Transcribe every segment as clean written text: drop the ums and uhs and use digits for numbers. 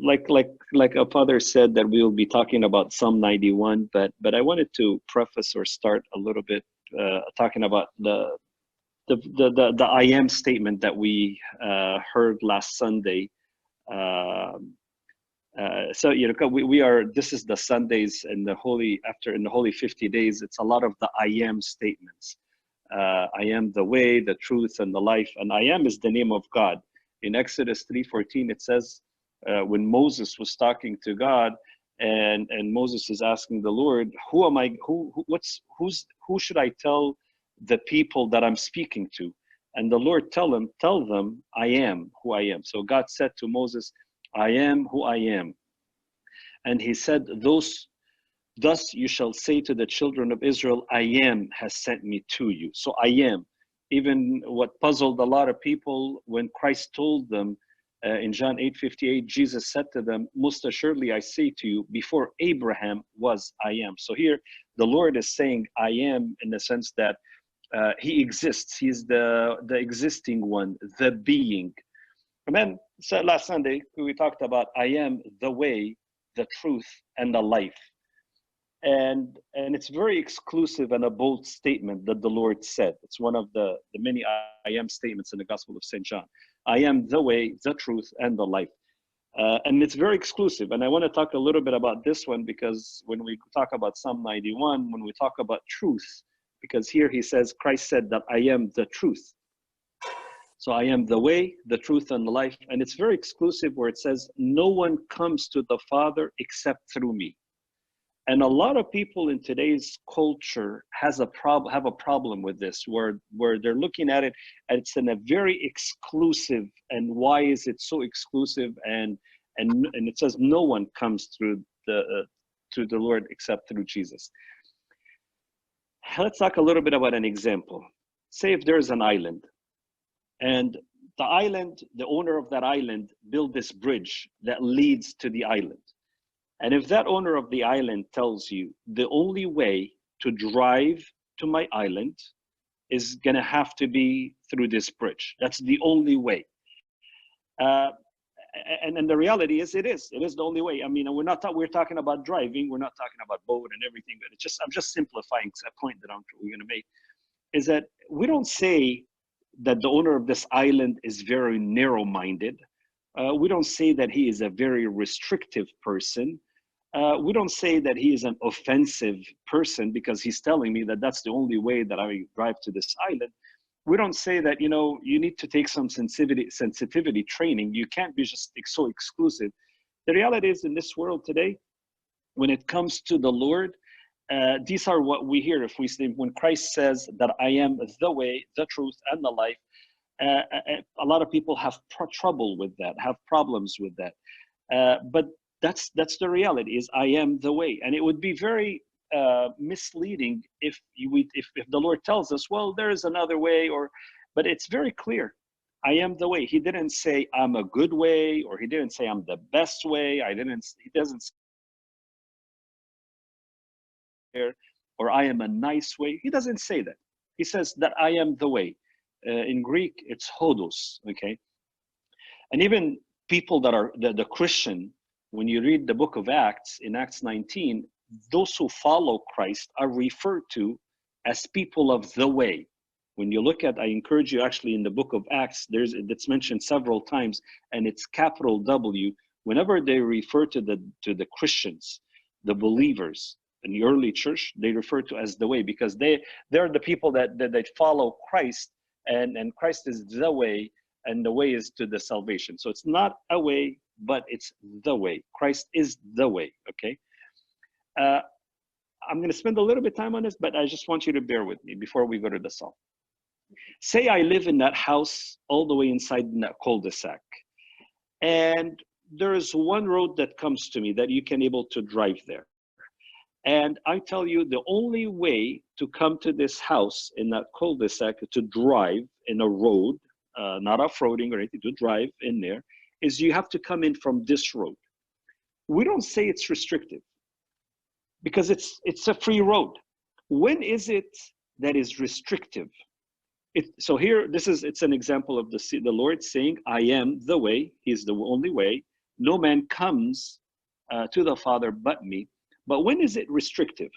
like a father said that we will be talking about Psalm 91, but I wanted to preface or start a little bit talking about the I am statement that we heard last Sunday. Um so we are, this is the Sundays in the holy, after in the holy 50 days, it's a lot of the I am statements. I am the way, the truth, and the life. And I am is the name of God. In Exodus 3:14, it says, when Moses was talking to God, and Moses is asking the Lord, who am I, who should I tell the people that I'm speaking to? And the Lord tell them, I am who I am. So God said to Moses, I am who I am. And he said, thus you shall say to the children of Israel, I am has sent me to you. So I am. Even what puzzled a lot of people when Christ told them in John 8:58, Jesus said to them, most assuredly I say to you, before Abraham was, I am. So here the Lord is saying I am, in the sense that he exists. He's the existing one, the being. And then so last Sunday, we talked about I am the way, the truth, and the life. And it's very exclusive and a bold statement that the Lord said. It's one of the many I am statements in the Gospel of St. John. I am the way, the truth, and the life. And it's very exclusive. And I want to talk a little bit about this one, because when we talk about Psalm 91, when we talk about truth, because here he says, Christ said that I am the truth. So I am the way, the truth, and the life. And it's very exclusive, where it says, no one comes to the Father except through me. And a lot of people in today's culture have a problem with this, where they're looking at it, and it's in a very exclusive. And why is it so exclusive? And it says no one comes through to the Lord except through Jesus. Let's talk a little bit about an example. Say if there's an island, and the owner of that island built this bridge that leads to the island. And if that owner of the island tells you the only way to drive to my island is gonna have to be through this bridge, that's the only way. And the reality is, it is the only way. I mean, we're talking about driving, we're not talking about boat and everything, but I'm just simplifying a point that we're gonna make, is that we don't say that the owner of this island is very narrow-minded. We don't say that he is a very restrictive person. We don't say that he is an offensive person because he's telling me that that's the only way that I drive to this island. We don't say that, you need to take some sensitivity training. You can't be just so exclusive. The reality is, in this world today, when it comes to the Lord, these are what we hear. If we say, when Christ says that I am the way, the truth, and the life, a lot of people have trouble with that, have problems with that. But that's the reality, is I am the way. And it would be very misleading if the Lord tells us, well, there is another way, but it's very clear. I am the way. He didn't say I'm a good way, or he didn't say I'm the best way. He doesn't say, or I am a nice way. He doesn't say that. He says that I am the way. In Greek, it's hodos, okay? And even people that are the Christian, when you read the book of Acts, in Acts 19, those who follow Christ are referred to as people of the way. When you look at, I encourage you, actually, in the book of Acts, it's mentioned several times, and it's capital W. Whenever they refer to the Christians, the believers in the early church, they refer to as the way, because they're the people that follow Christ, and Christ is the way, and the way is to the salvation. So it's not a way, but it's the way. Christ is the way, okay? I'm going to spend a little bit of time on this, but I just want you to bear with me before we go to the psalm. Say I live in that house all the way inside in that cul-de-sac, and there is one road that comes to me that you can able to drive there. And I tell you, the only way to come to this house in that cul-de-sac, to drive in a road, not off-roading or anything, to drive in there, is you have to come in from this road. We don't say it's restrictive, because it's a free road. When is it that is restrictive? So here, it's an example of the Lord saying, I am the way. He's the only way. No man comes to the Father but me. But when is it restrictive?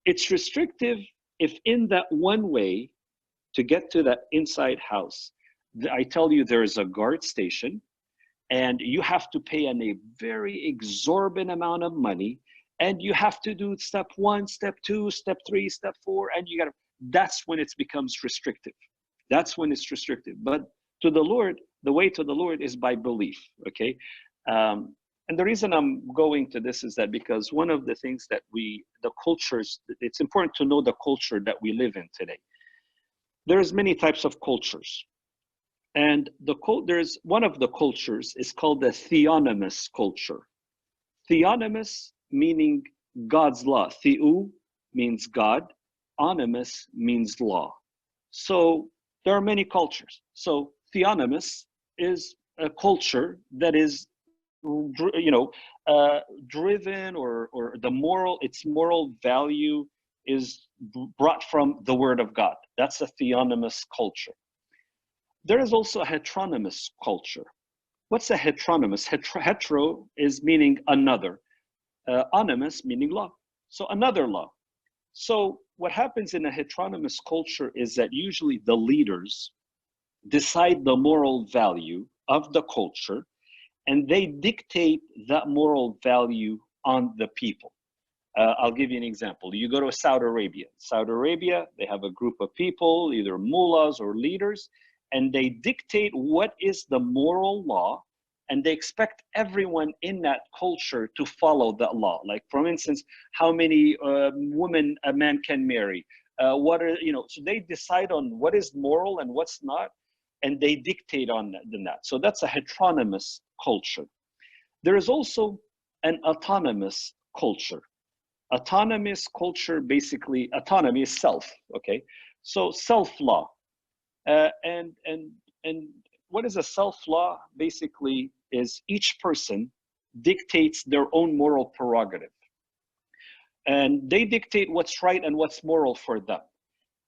It's restrictive if in that one way to get to that inside house, I tell you there is a guard station and you have to pay a very exorbitant amount of money, and you have to do step 1, step 2, step 3, step 4, and you got to, that's when it becomes restrictive. That's when it's restrictive. But to the Lord, the way to the Lord is by belief, okay? And the reason I'm going to this is that because one of the things that the cultures, it's important to know the culture that we live in today. There's many types of cultures. And there's one of the cultures is called the theonomous culture. Theonomous meaning God's law. Theou means God. Onymous means law. So there are many cultures. So theonomous is a culture that is, driven or its moral value is brought from the Word of God. That's a theonomous culture. There is also a heteronymous culture. What's a heteronymous? Hetero is meaning another. Onymous meaning law. So another law. So what happens in a heteronymous culture is that usually the leaders decide the moral value of the culture, and they dictate that moral value on the people. I'll give you an example. You go to Saudi Arabia. Saudi Arabia, they have a group of people, either mullahs or leaders, and they dictate what is the moral law, and they expect everyone in that culture to follow that law. Like, for instance, how many women a man can marry. So they decide on what is moral and what's not, and they dictate on that. So that's a heteronymous culture. There is also an autonomous culture. Autonomous culture, basically, autonomy is self, okay? So self-law. And what is a self-law? Basically is each person dictates their own moral prerogative. And they dictate what's right and what's moral for them.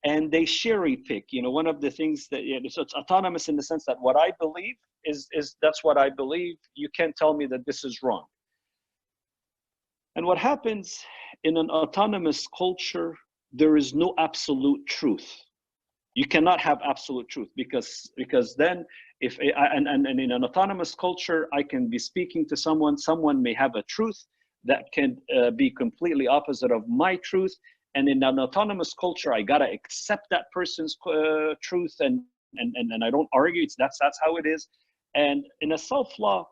And they cherry pick, one of the things that, so it's autonomous in the sense that what I believe is that's what I believe. You can't tell me that this is wrong. And what happens in an autonomous culture, there is no absolute truth. You cannot have absolute truth because then and in an autonomous culture, I can be speaking to someone may have a truth that can be completely opposite of my truth. And in an autonomous culture, I gotta accept that person's truth and I don't argue. That's how it is. And in a self-law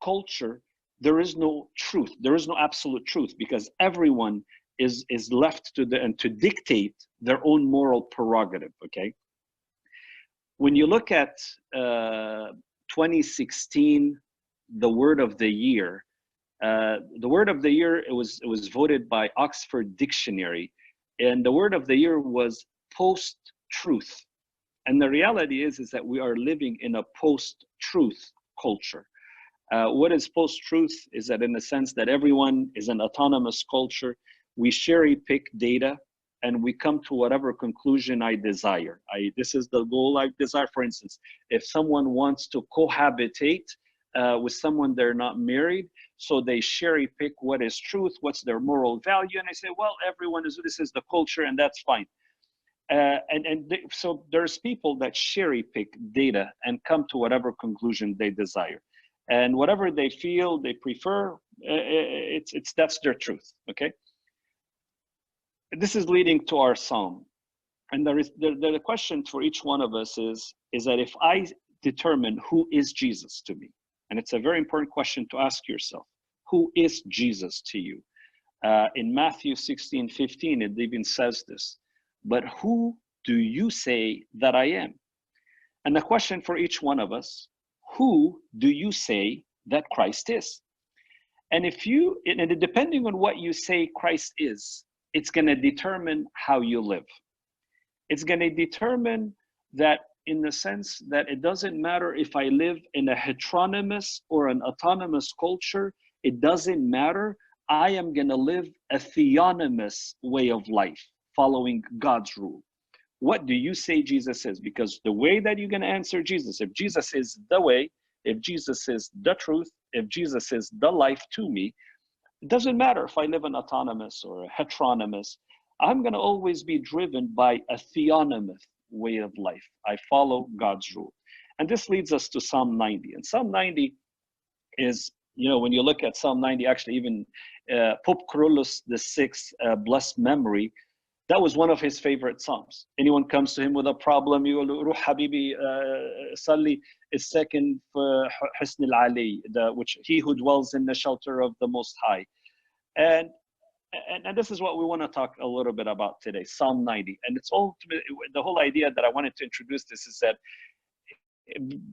culture, there is no truth. There is no absolute truth because everyone is left to dictate their own moral prerogative, okay? When you look at 2016, the word of the year, it was voted by Oxford Dictionary, and the word of the year was post-truth. And the reality is that we are living in a post-truth culture. What is post-truth is that in the sense that everyone is an autonomous culture, we cherry pick data and we come to whatever conclusion I desire. This is the goal I desire. For instance, if someone wants to cohabitate with someone they're not married, so they cherry pick what is truth, what's their moral value, and they say, well, this is the culture, and that's fine. So there's people that cherry pick data and come to whatever conclusion they desire, and whatever they feel they prefer, that's their truth. Okay. This is leading to our psalm, and the question for each one of us is that if I determine who is Jesus to me, and it's a very important question to ask yourself, who is Jesus to you? In Matthew 16:15, it even says this, but who do you say that I am? And the question for each one of us, who do you say that Christ is? And depending on what you say Christ is, it's going to determine how you live. It's going to determine that in the sense that it doesn't matter if I live in a heteronymous or an autonomous culture, it doesn't matter. I am going to live a theonomous way of life, following God's rule. What do you say Jesus is? Because the way that you're going to answer Jesus, if Jesus is the way, if Jesus is the truth, if Jesus is the life to me, it doesn't matter if I live an autonomous or a heteronymous, I'm going to always be driven by a theonomous way of life. I follow God's rule. And this leads us to Psalm 90. And Psalm 90 is, when you look at Psalm 90, actually even Pope Carolus VI, blessed memory, that was one of his favorite psalms. Anyone comes to him with a problem, you will روح حبيبي صلي الساكن في حسن العلي, which he who dwells in the shelter of the Most High. And this is what we want to talk a little bit about today, Psalm 90. And it's ultimately, the whole idea that I wanted to introduce this is that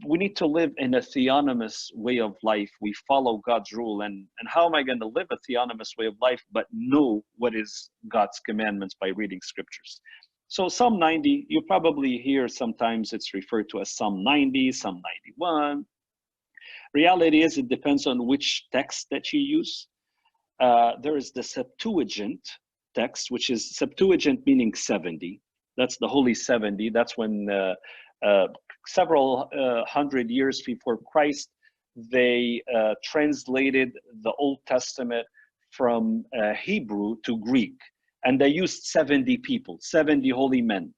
we need to live in a theonomous way of life. We follow God's rule. And how am I going to live a theonomous way of life, but know what is God's commandments by reading scriptures? So Psalm 90, you probably hear sometimes it's referred to as Psalm 90, Psalm 91. Reality is it depends on which text that you use. There is the Septuagint text, which is Septuagint meaning 70. That's the Holy 70. That's when several hundred years before Christ, they translated the Old Testament from Hebrew to Greek. And they used 70 people, 70 holy men.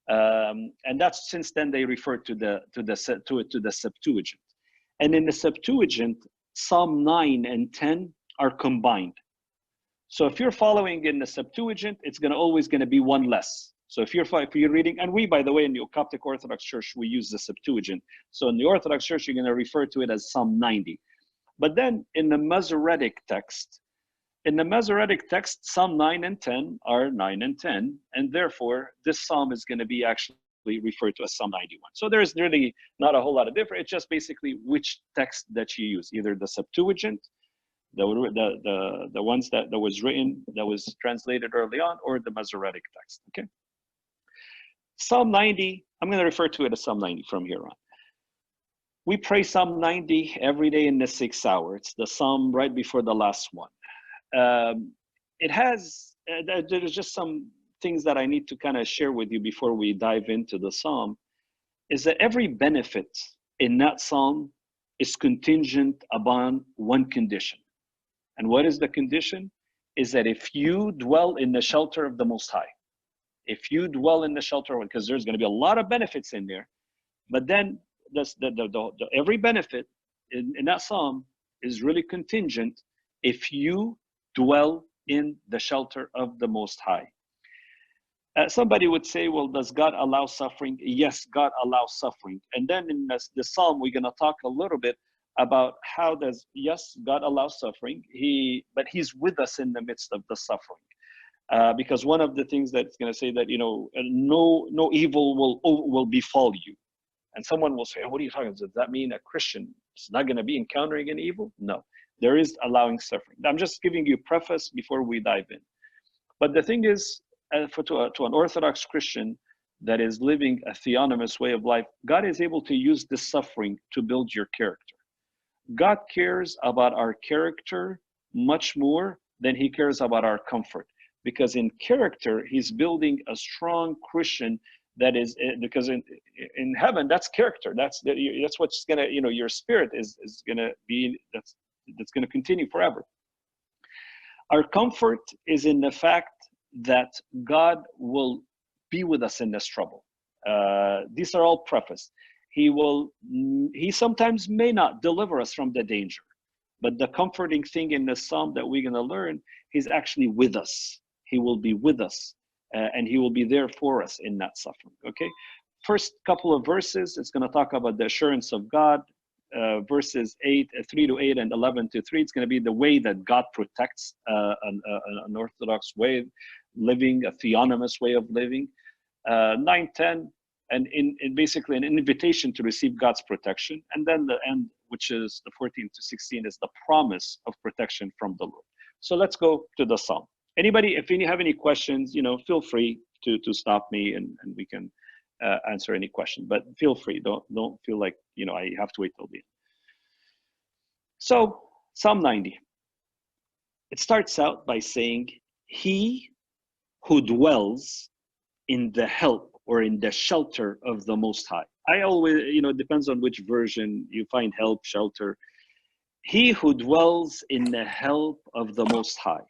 And that's since then they refer to the Septuagint. And in the Septuagint, Psalm 9 and 10 are combined. So if you're following in the Septuagint, it's always going to be one less. So if you're reading, and we, by the way, in the Coptic Orthodox Church, we use the Septuagint. So in the Orthodox Church, you're going to refer to it as Psalm 90. But then in the Masoretic text, Psalm 9 and 10 are 9 and 10. And therefore, this Psalm is going to be actually referred to as Psalm 91. So there's really not a whole lot of difference. It's just basically which text that you use, either the Septuagint, the ones that was written, that was translated early on, or the Masoretic text, okay? Psalm 90, I'm going to refer to it as Psalm 90 from here on. We pray Psalm 90 every day in the 6th hour. It's the Psalm right before the last one. There's just some things that I need to kind of share with you before we dive into the Psalm, is that every benefit in that Psalm is contingent upon one condition. And what is the condition? Is that if you dwell in the shelter of the Most High, if you dwell in the shelter, because there's going to be a lot of benefits in there, but then every benefit in that Psalm is really contingent if you dwell in the shelter of the Most High. Somebody would say, well, does God allow suffering? Yes, God allows suffering. And then in the Psalm, we're going to talk a little bit about yes, God allows suffering, but he's with us in the midst of the suffering. Because one of the things that's going to say that, no evil will befall you. And someone will say, what are you talking about? Does that mean a Christian is not going to be encountering any evil? No, there is allowing suffering. I'm just giving you a preface before we dive in. But the thing is, to an Orthodox Christian that is living a theonomous way of life, God is able to use this suffering to build your character. God cares about our character much more than he cares about our comfort. Because in character, he's building a strong Christian that is, because in heaven, that's character. That's what's gonna, your spirit is gonna be, that's gonna continue forever. Our comfort is in the fact that God will be with us in this trouble. These are all preface. He sometimes may not deliver us from the danger, but the comforting thing in the Psalm that we're gonna learn, he's actually with us. He will be with us, and he will be there for us in that suffering, okay? First couple of verses, it's going to talk about the assurance of God, verses 3 to 8 and 11 to 3. It's going to be the way that God protects an Orthodox way of living, a theonomous way of living. 9, 10, and in basically an invitation to receive God's protection. And then the end, which is the 14 to 16, is the promise of protection from the Lord. So let's go to the Psalm. Anybody, if you have any questions, feel free to stop me and we can answer any question. But feel free. Don't feel like I have to wait till the end. So Psalm 90. It starts out by saying, "He who dwells in the help or in the shelter of the Most High." I always, it depends on which version you find help, shelter. He who dwells in the help of the Most High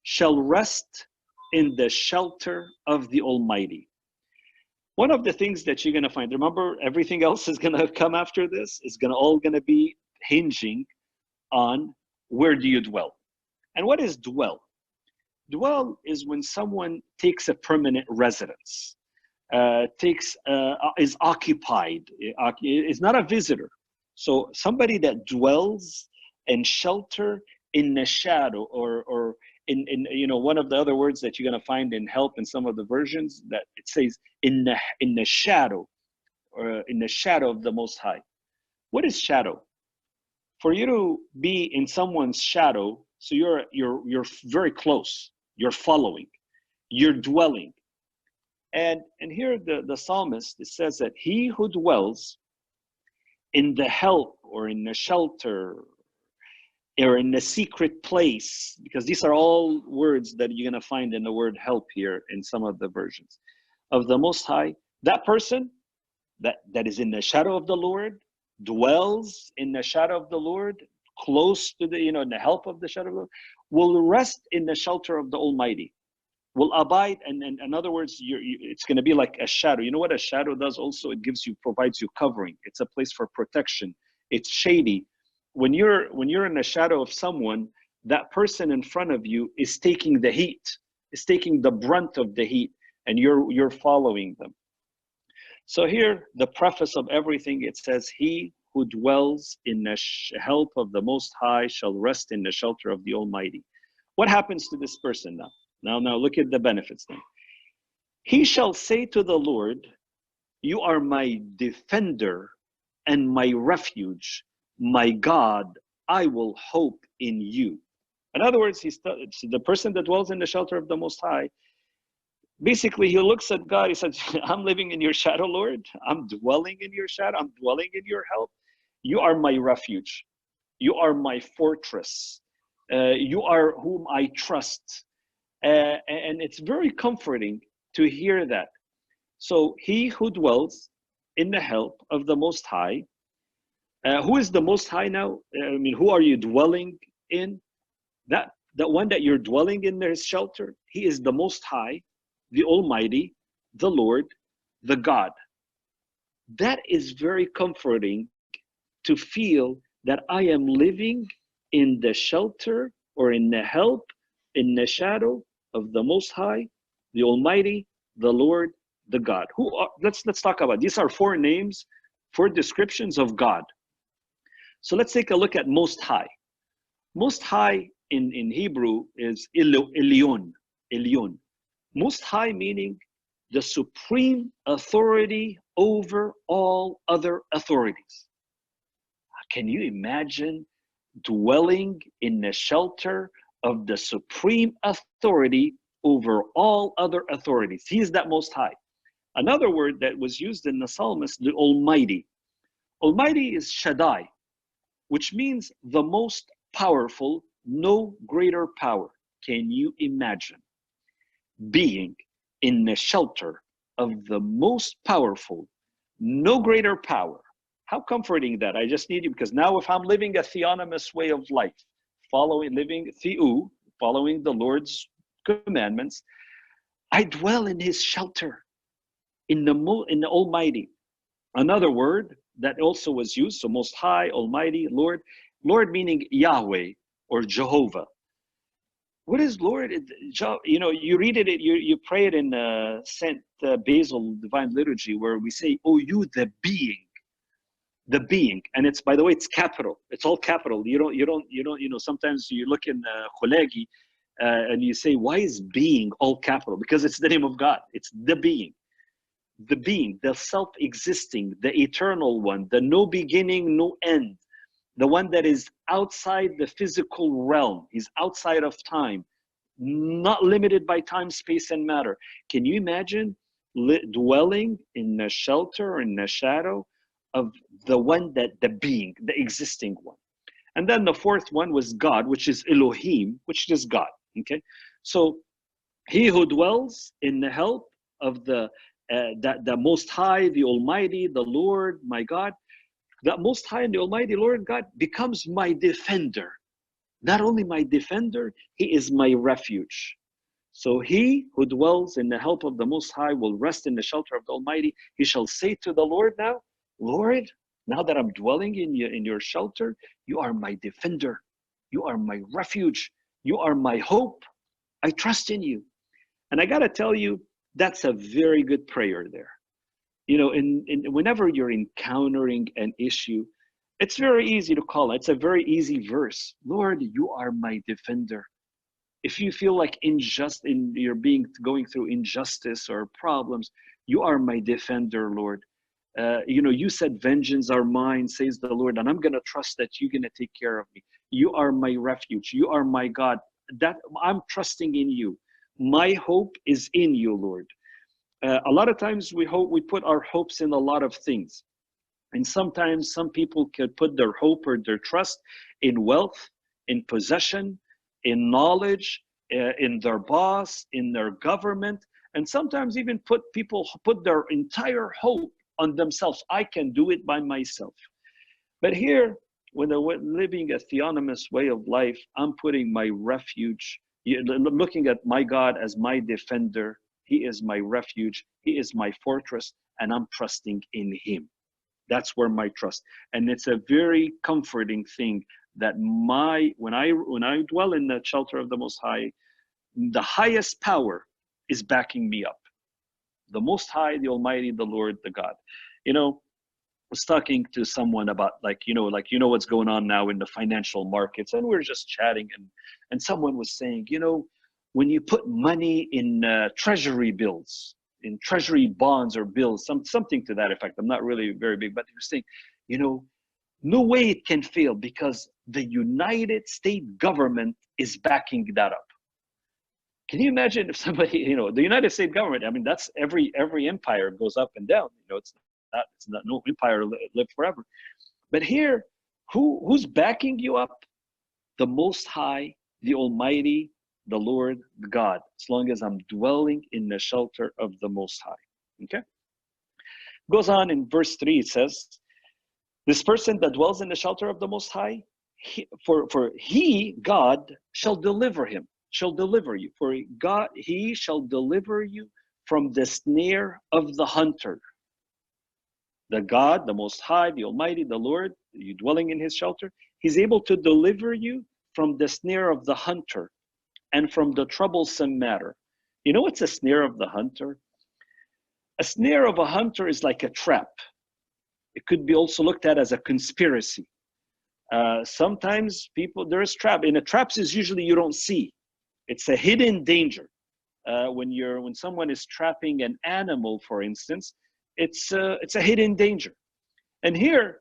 shall rest in the shelter of the Almighty. One of the things that you're going to find, remember, everything else is going to come after this, is all going to be hinging on where do you dwell. And what is dwell? Dwell is when someone takes a permanent residence, is occupied, is not a visitor. So somebody that dwells and shelter in the shadow, or in one of the other words that you're going to find in help in some of the versions, that it says in the shadow, or in the shadow of the Most High. What is shadow? For you to be in someone's shadow, so you're very close, you're following, you're dwelling. And here the psalmist, it says that he who dwells in the help, or in the shelter, or in the secret place, because these are all words that you're going to find in the word help here in some of the versions, of the Most High, that person that is in the shadow of the Lord, dwells in the shadow of the Lord, close to in the help of the shadow of the Lord, will rest in the shelter of the Almighty, will abide. And in other words, it's going to be like a shadow. You know what a shadow does also? It provides you covering. It's a place for protection. It's shady. When you're in the shadow of someone, that person in front of you is taking the heat, is taking the brunt of the heat, and you're following them. So here, the preface of everything, it says, he who dwells in the help of the Most High shall rest in the shelter of the Almighty. What happens to this person now? Now look at the benefits now. He shall say to the Lord, you are my defender and my refuge, my God, I will hope in you. In other words, the person that dwells in the shelter of the Most High, basically, he looks at God, he says, I'm living in your shadow, Lord. I'm dwelling in your shadow. I'm dwelling in your help. You are my refuge. You are my fortress. You are whom I trust. And it's very comforting to hear that. So he who dwells in the help of the Most High, who is the Most High now? Who are you dwelling in? The one that you're dwelling in their shelter, he is the Most High, the Almighty, the Lord, the God. That is very comforting to feel that I am living in the shelter, or in the help, in the shadow of the Most High, the Almighty, the Lord, the God. Let's talk about, these are 4 names, 4 descriptions of God. So let's take a look at Most High. Most High in Hebrew is Elyon. Most High meaning the supreme authority over all other authorities. Can you imagine dwelling in the shelter of the supreme authority over all other authorities? He is that Most High. Another word that was used in the psalmist, the Almighty. Almighty is Shaddai, which means the most powerful, no greater power. Can you imagine being in the shelter of the most powerful, no greater power? How comforting that. I just need you, because now if I'm living a theonomous way of life, following the Lord's commandments, I dwell in his shelter, in the Almighty. Another word that also was used, so Most High, Almighty, Lord meaning Yahweh or Jehovah. What is Lord? You read it, you pray it in St. Basil Divine Liturgy, where we say, oh, you, the being. And it's, by the way, it's capital. It's all capital. You don't, sometimes you look in Khulagi and you say, why is being all capital? Because it's the name of God. It's the being, the self-existing, the eternal one, the no beginning, no end, the one that is outside the physical realm. He's outside of time, not limited by time, space, and matter. Can you imagine dwelling in the shelter, in the shadow of the one, the being, the existing one? And then the 4th one was God, which is Elohim, which is God. Okay, so he who dwells in the help of the that the Most High, the Almighty, the Lord, my God, the Most High and the Almighty Lord God becomes my defender. Not only my defender, he is my refuge. So he who dwells in the help of the Most High will rest in the shelter of the Almighty. He shall say to the Lord now, Lord, now that I'm dwelling in your shelter, you are my defender. You are my refuge. You are my hope. I trust in you. And I got to tell you, that's a very good prayer there. You know, whenever you're encountering an issue, it's very easy to call it. It's a very easy verse. Lord, you are my defender. If you feel like you're going through injustice or problems, you are my defender, Lord. You know, you said, vengeance are mine, says the Lord, and I'm going to trust that you're going to take care of me. You are my refuge. You are my God. That I'm trusting in you. My hope is in you, Lord. A lot of times we put our hopes in a lot of things. And sometimes some people can put their hope or their trust in wealth, in possession, in knowledge, in their boss, in their government, and sometimes even people put their entire hope on themselves. I can do it by myself. But here, when they're living a theonomous way of life, I'm putting my refuge, looking at my God as my defender. He is my refuge. He is my fortress, and I'm trusting in him. That's where my trust. And it's a very comforting thing that when I dwell in the shelter of the Most High, the highest power is backing me up. The Most High, the Almighty, the Lord, the God. You know, I was talking to someone about what's going on now in the financial markets, and we were just chatting, and someone was saying, when you put money in treasury bills, in treasury bonds or bills, something to that effect. I'm not really very big, but you're saying, no way it can fail because the United States government is backing that up. Can you imagine if somebody, the United States government, I mean, that's every empire goes up and down. It's not no empire live forever. But here, who's backing you up? The Most High, the Almighty, the Lord God, as long as I'm dwelling in the shelter of the Most High. Okay? Goes on in verse 3, it says, this person that dwells in the shelter of the Most High, he, God, shall deliver him, shall deliver you. For God, he shall deliver you from the snare of the hunter. The God, the Most High, the Almighty, the Lord, you dwelling in his shelter, he's able to deliver you from the snare of the hunter and from the troublesome matter. You know what's a snare of the hunter? A snare of a hunter is like a trap. It could be also looked at as a conspiracy. Sometimes there's trap. In a traps is usually you don't see. It's a hidden danger. When someone is trapping an animal, for instance, it's a hidden danger. And here,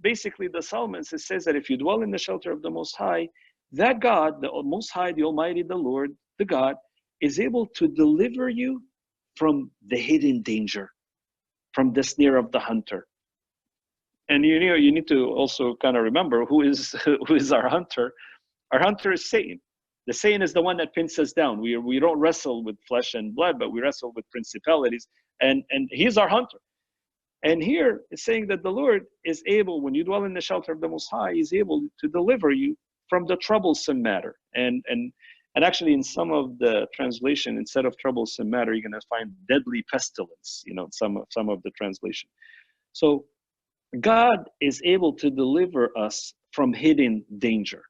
basically, the psalmist says that if you dwell in the shelter of the Most High, that God, the Most High, the Almighty, the Lord, the God, is able to deliver you from the hidden danger, from the snare of the hunter. And you need to also kind of remember who is our hunter. Our hunter is Satan. The Satan is the one that pins us down. We don't wrestle with flesh and blood, but we wrestle with principalities, and he's our hunter. And here it's saying that the Lord is able, when you dwell in the shelter of the Most High, he's able to deliver you from the troublesome matter. And actually in some of the translation, instead of troublesome matter, you're going to find deadly pestilence, some of the translation. So God is able to deliver us from hidden danger.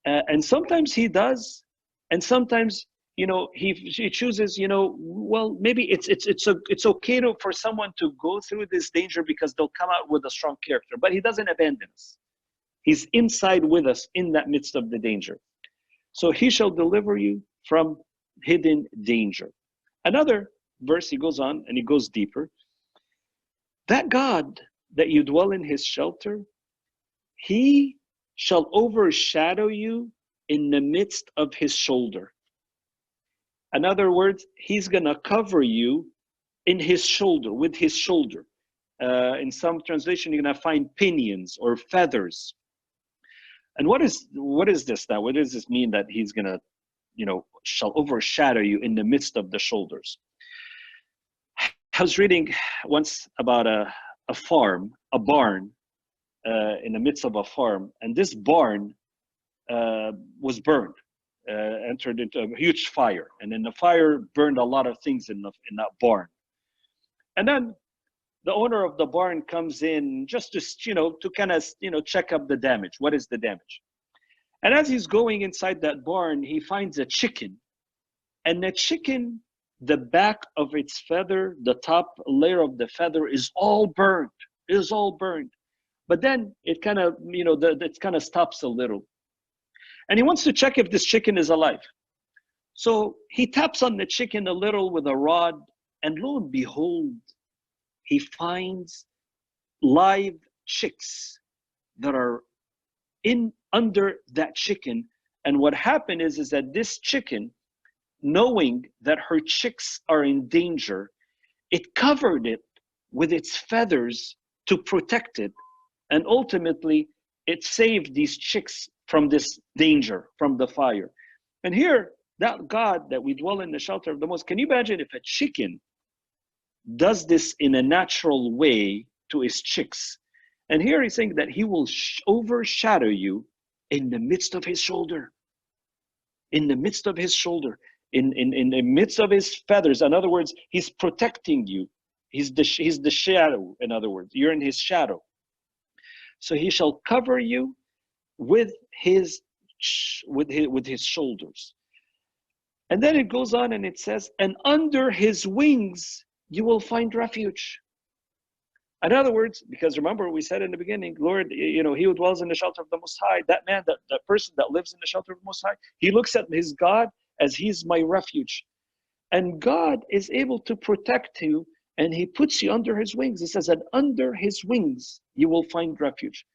And sometimes he does, and sometimes he chooses, well, maybe it's okay for someone to go through this danger because they'll come out with a strong character, but he doesn't abandon us. He's inside with us in that midst of the danger. So he shall deliver you from hidden danger. Another verse, he goes on and he goes deeper. That God that you dwell in his shelter, he shall overshadow you in the midst of his shoulder. In other words, he's going to cover you in his shoulder, with his shoulder. In some translation, you're going to find pinions or feathers. And what is this now? What does this mean that he's going to, shall overshadow you in the midst of the shoulders? I was reading once about a farm, a barn, in the midst of a farm, and this barn was burned, entered into a huge fire, and then the fire burned a lot of things in that barn. And then the owner of the barn comes in just to to kind of check up the damage. What is the damage? And as he's going inside that barn, he finds a chicken, and the chicken, the back of its feather, the top layer of the feather is all burned. Is all burned. But then it kind of it kind of stops a little, and he wants to check if this chicken is alive. So he taps on the chicken a little with a rod, and lo and behold, he finds live chicks that are in under that chicken. And what happened is that this chicken, knowing that her chicks are in danger, it covered it with its feathers to protect it, and ultimately it saved these chicks from this danger, from the fire. And here, that God that we dwell in the shelter of the Most, can you imagine if a chicken does this in a natural way to his chicks? And here he's saying that he will overshadow you in the midst of his shoulder, in the midst of his shoulder, in the midst of his feathers. In other words, he's protecting you. He's the shadow. In other words, you're in his shadow. So he shall cover you with his shoulders. And then it goes on and it says, and under his wings you will find refuge. In other words, because remember we said in the beginning, Lord, he who dwells in the shelter of the Most High, that man, that person that lives in the shelter of the Most High, he looks at his God as he's my refuge. And God is able to protect you, and he puts you under his wings. It says that under his wings you will find refuge.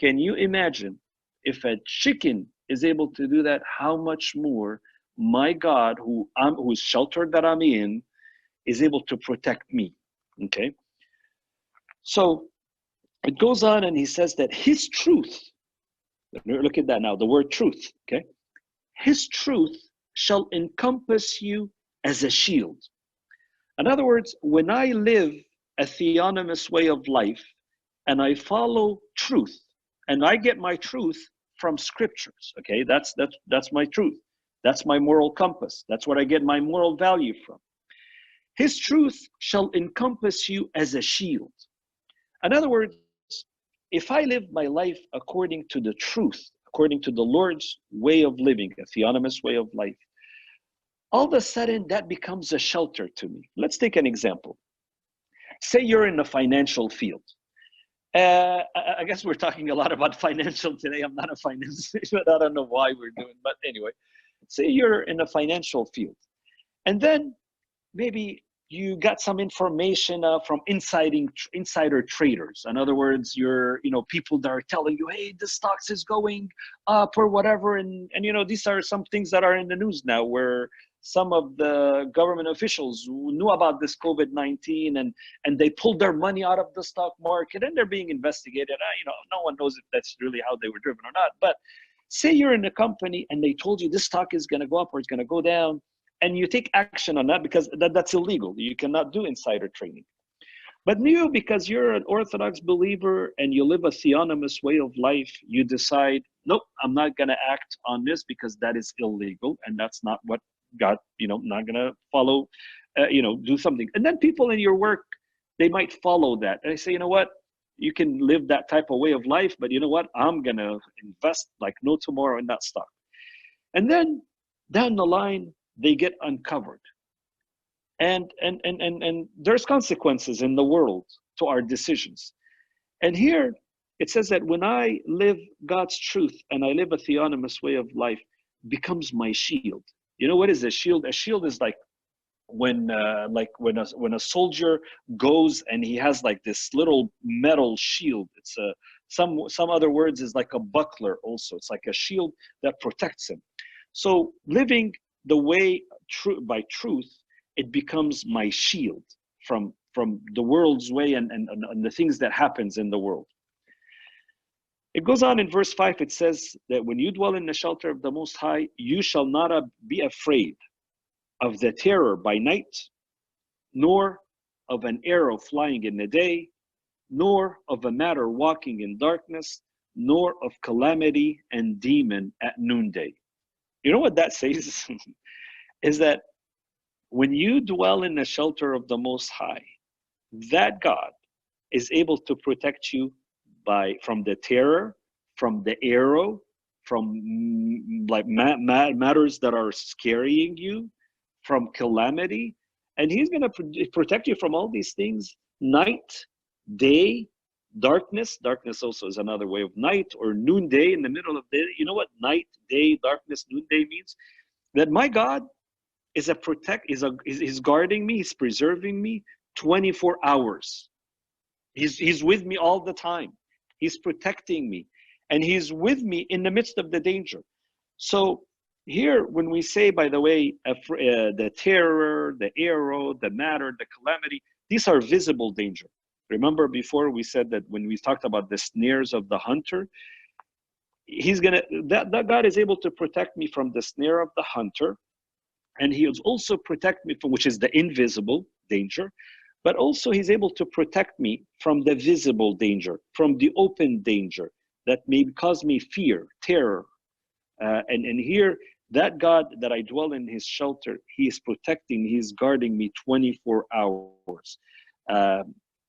Can you imagine if a chicken is able to do that, how much more my God, who's sheltered that I'm in, is able to protect me? Okay. So it goes on and he says that his truth, look at that now, the word truth, okay? His truth shall encompass you as a shield. In other words, when I live a theonomous way of life and I follow truth, and I get my truth from scriptures, okay? That's my truth. That's my moral compass. That's what I get my moral value from. His truth shall encompass you as a shield. In other words, if I live my life according to the truth, according to the Lord's way of living, a theonomous way of life, all of a sudden that becomes a shelter to me. Let's take an example. Say you're in the financial field. I guess we're talking a lot about financial today. I'm not a finance, but I don't know why we're doing, but anyway, say you're in the financial field. And then maybe you got some information from insider traders. In other words, people that are telling you, hey, the stocks is going up or whatever. And these are some things that are in the news now, where some of the government officials knew about this COVID-19 and they pulled their money out of the stock market, and they're being investigated. No one knows if that's really how they were driven or not. But say you're in a company and they told you this stock is going to go up or it's going to go down, and you take action on that because that's illegal. You cannot do insider trading. But you, because you're an Orthodox believer and you live a theonomous way of life, you decide, nope, I'm not going to act on this because that is illegal, and that's not what God, not going to follow, do something. And then people in your work, they might follow that. And they say, you know what, you can live that type of way of life, but you know what, I'm going to invest like no tomorrow in that stock. And then down the line, they get uncovered. And there's consequences in the world to our decisions. And here it says that when I live God's truth and I live a theonomous way of life, becomes my shield. You know what is a shield? A shield is like when a soldier goes and he has like this little metal shield. It's some other words is like a buckler also. It's like a shield that protects him. So living the way by truth, it becomes my shield from the world's way and the things that happens in the world. It goes on in verse 5, it says that when you dwell in the shelter of the Most High, you shall not be afraid of the terror by night, nor of an arrow flying in the day, nor of a matter walking in darkness, nor of calamity and demon at noonday. You know what that says? Is that when you dwell in the shelter of the Most High, that God is able to protect you from the terror, from the arrow, from like matters that are scaring you, from calamity, and He's going to protect you from all these things. Night, day, darkness. Darkness also is another way of night, or noonday, in the middle of the day. You know what night, day, darkness, noonday means? That my God is He's guarding me, He's preserving me 24 hours. He's with me all the time. He's protecting me, and He's with me in the midst of the danger. So here, when we say, by the way, the terror, the arrow, the matter, the calamity, these are visible danger. Remember before we said that when we talked about the snares of the hunter, that God is able to protect me from the snare of the hunter, and He will also protect me from, which is the invisible danger, but also He's able to protect me from the visible danger, from the open danger that may cause me fear, terror. And here, that God that I dwell in His shelter, He is protecting, He is guarding me 24 hours.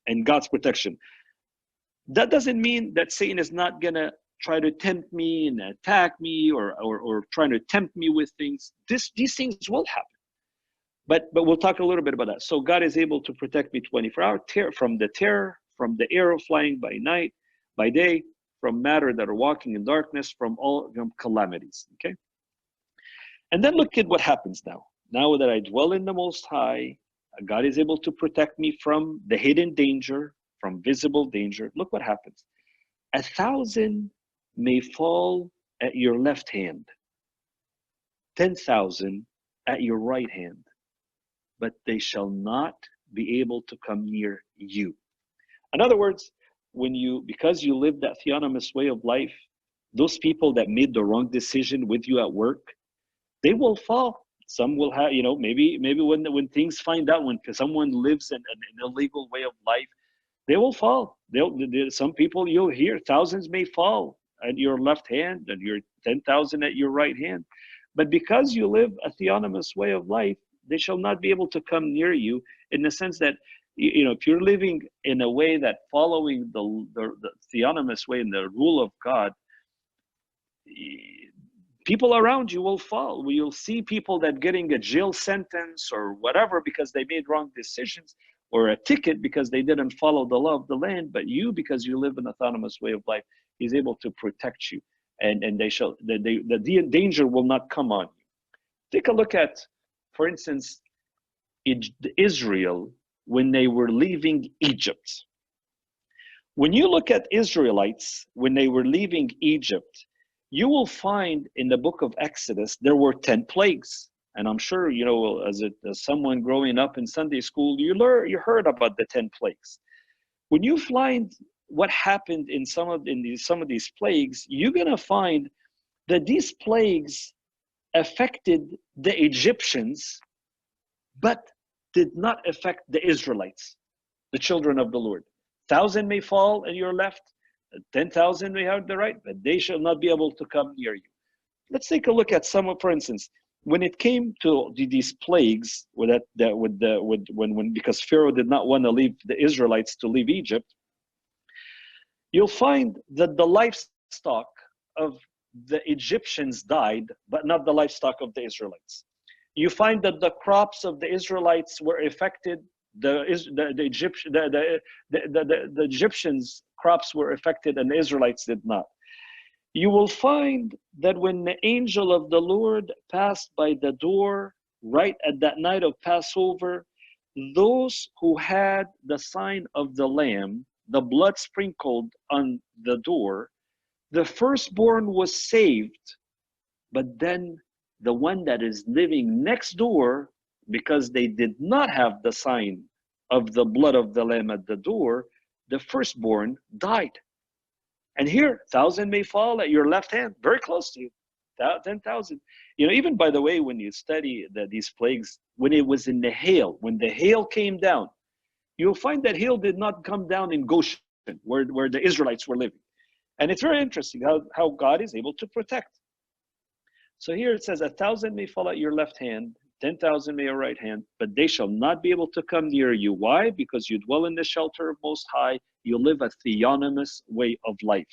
And God's protection. That doesn't mean that Satan is not going to try to tempt me and attack me, or trying to tempt me with things. These things will happen. But we'll talk a little bit about that. So God is able to protect me 24 hours from the terror, from the arrow flying by night, by day, from matter that are walking in darkness, from all calamities. Okay? And then look at what happens now. Now that I dwell in the Most High, God is able to protect me from the hidden danger, from visible danger. Look what happens. 1,000 may fall at your left hand, 10,000 at your right hand, but they shall not be able to come near you. In other words, because you live that theonomous way of life, those people that made the wrong decision with you at work, they will fall. Some will have, maybe when things find out, when someone lives an illegal way of life, they will fall. Some people, you'll hear, thousands may fall at your left hand, and your 10,000 at your right hand. But because you live a theonomous way of life, they shall not be able to come near you, in the sense that, if you're living in a way that following the theonomous way and the rule of God, people around you will fall. You'll see people that getting a jail sentence or whatever because they made wrong decisions, or a ticket because they didn't follow the law of the land. But you, because you live an autonomous way of life, He's able to protect you, and the danger will not come on you. Take a look at, for instance, Israel when they were leaving Egypt. When you look at Israelites when they were leaving Egypt, you will find in the book of Exodus there were 10 plagues. And I'm sure, as someone growing up in Sunday school, you heard about the 10 plagues. When you find what happened in some of these plagues, you're going to find that these plagues affected the Egyptians, but did not affect the Israelites, the children of the Lord. 1,000 may fall at your left, 10,000 may have the right, but they shall not be able to come near you. Let's take a look at for instance, when it came to these plagues, because Pharaoh did not want to leave the Israelites to leave Egypt, you'll find that the livestock of the Egyptians died, but not the livestock of the Israelites. You find that the crops of the Israelites were affected. The Egyptians' crops were affected, and the Israelites did not. You will find that when the angel of the Lord passed by the door right at that night of Passover, those who had the sign of the Lamb, the blood sprinkled on the door, the firstborn was saved. But then the one that is living next door, because they did not have the sign of the blood of the Lamb at the door, the firstborn died. And here, 1,000 may fall at your left hand, very close to you, 10,000. Even by the way, when you study these plagues, when it was in the hail, when the hail came down, you'll find that hail did not come down in Goshen, where the Israelites were living. And it's very interesting how God is able to protect. So here it says, 1,000 may fall at your left hand, 10,000 may your right hand, but they shall not be able to come near you. Why? Because you dwell in the shelter of Most High. You live a theonomous way of life.